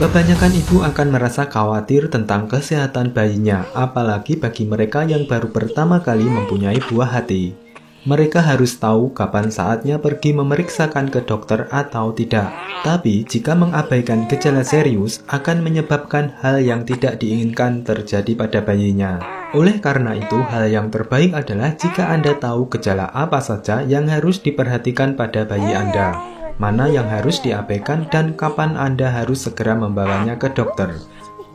Kebanyakan ibu akan merasa khawatir tentang kesehatan bayinya, apalagi bagi mereka yang baru pertama kali mempunyai buah hati. Mereka harus tahu kapan saatnya pergi memeriksakan ke dokter atau tidak. Tapi jika mengabaikan gejala serius akan menyebabkan hal yang tidak diinginkan terjadi pada bayinya. Oleh karena itu, hal yang terbaik adalah jika Anda tahu gejala apa saja yang harus diperhatikan pada bayi Anda, mana yang harus diabaikan, dan kapan Anda harus segera membawanya ke dokter.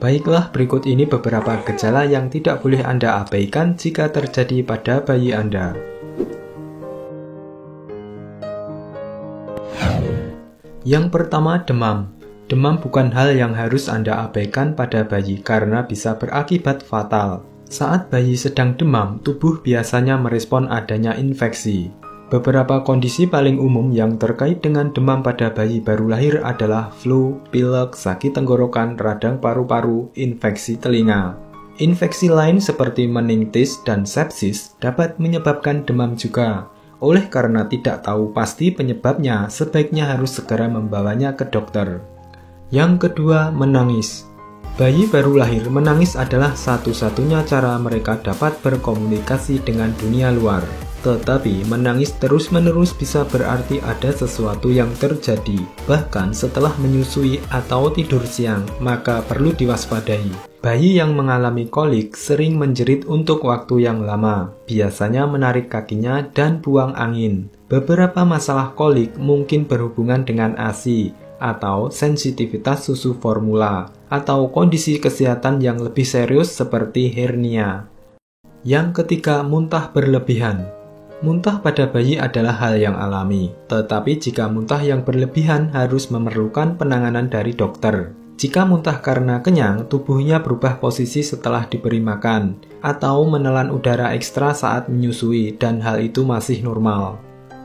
Baiklah, berikut ini beberapa gejala yang tidak boleh Anda abaikan jika terjadi pada bayi Anda. Yang pertama, demam. Demam bukan hal yang harus Anda abaikan pada bayi karena bisa berakibat fatal. Saat bayi sedang demam, tubuh biasanya merespon adanya infeksi. Beberapa kondisi paling umum yang terkait dengan demam pada bayi baru lahir adalah flu, pilek, sakit tenggorokan, radang paru-paru, infeksi telinga. Infeksi lain seperti meningitis dan sepsis dapat menyebabkan demam juga. Oleh karena tidak tahu pasti penyebabnya, sebaiknya harus segera membawanya ke dokter. Yang kedua, menangis. Bayi baru lahir menangis adalah satu-satunya cara mereka dapat berkomunikasi dengan dunia luar. Tetapi menangis terus-menerus bisa berarti ada sesuatu yang terjadi. Bahkan setelah menyusui atau tidur siang, maka perlu diwaspadai. Bayi yang mengalami kolik sering menjerit untuk waktu yang lama, biasanya menarik kakinya dan buang angin. Beberapa masalah kolik mungkin berhubungan dengan ASI atau sensitivitas susu formula, atau kondisi kesehatan yang lebih serius seperti hernia. Yang ketiga, muntah berlebihan. Muntah pada bayi adalah hal yang alami, tetapi jika muntah yang berlebihan harus memerlukan penanganan dari dokter. Jika muntah karena kenyang, tubuhnya berubah posisi setelah diberi makan, atau menelan udara ekstra saat menyusui, dan hal itu masih normal.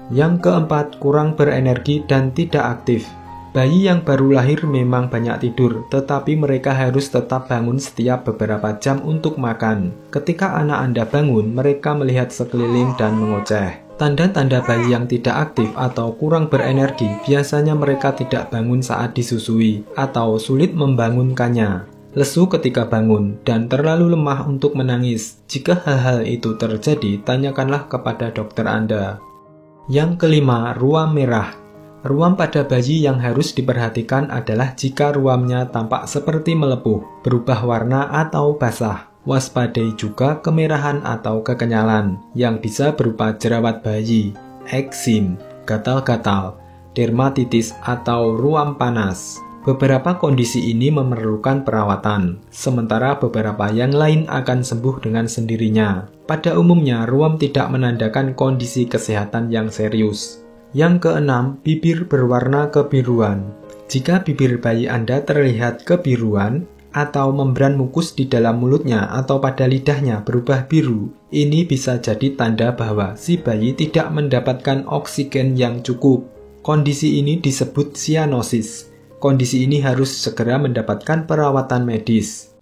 Yang keempat, kurang berenergi dan tidak aktif. Bayi yang baru lahir memang banyak tidur, tetapi mereka harus tetap bangun setiap beberapa jam untuk makan. Ketika anak Anda bangun, mereka melihat sekeliling dan mengoceh. Tanda-tanda bayi yang tidak aktif atau kurang berenergi biasanya mereka tidak bangun saat disusui atau sulit membangunkannya, lesu ketika bangun, dan terlalu lemah untuk menangis. Jika hal-hal itu terjadi, tanyakanlah kepada dokter Anda. Yang kelima, ruam merah. Ruam pada bayi yang harus diperhatikan adalah jika ruamnya tampak seperti melepuh, berubah warna atau basah. Waspadai juga kemerahan atau kekenyalan yang bisa berupa jerawat bayi, eksim, gatal-gatal, dermatitis, atau ruam panas. Beberapa kondisi ini memerlukan perawatan, sementara beberapa yang lain akan sembuh dengan sendirinya. Pada umumnya, ruam tidak menandakan kondisi kesehatan yang serius. Yang keenam, bibir berwarna kebiruan. Jika bibir bayi Anda terlihat kebiruan, atau membran mukus di dalam mulutnya atau pada lidahnya berubah biru, ini bisa jadi tanda bahwa si bayi tidak mendapatkan oksigen yang cukup. Kondisi ini disebut sianosis. Kondisi ini harus segera mendapatkan perawatan medis.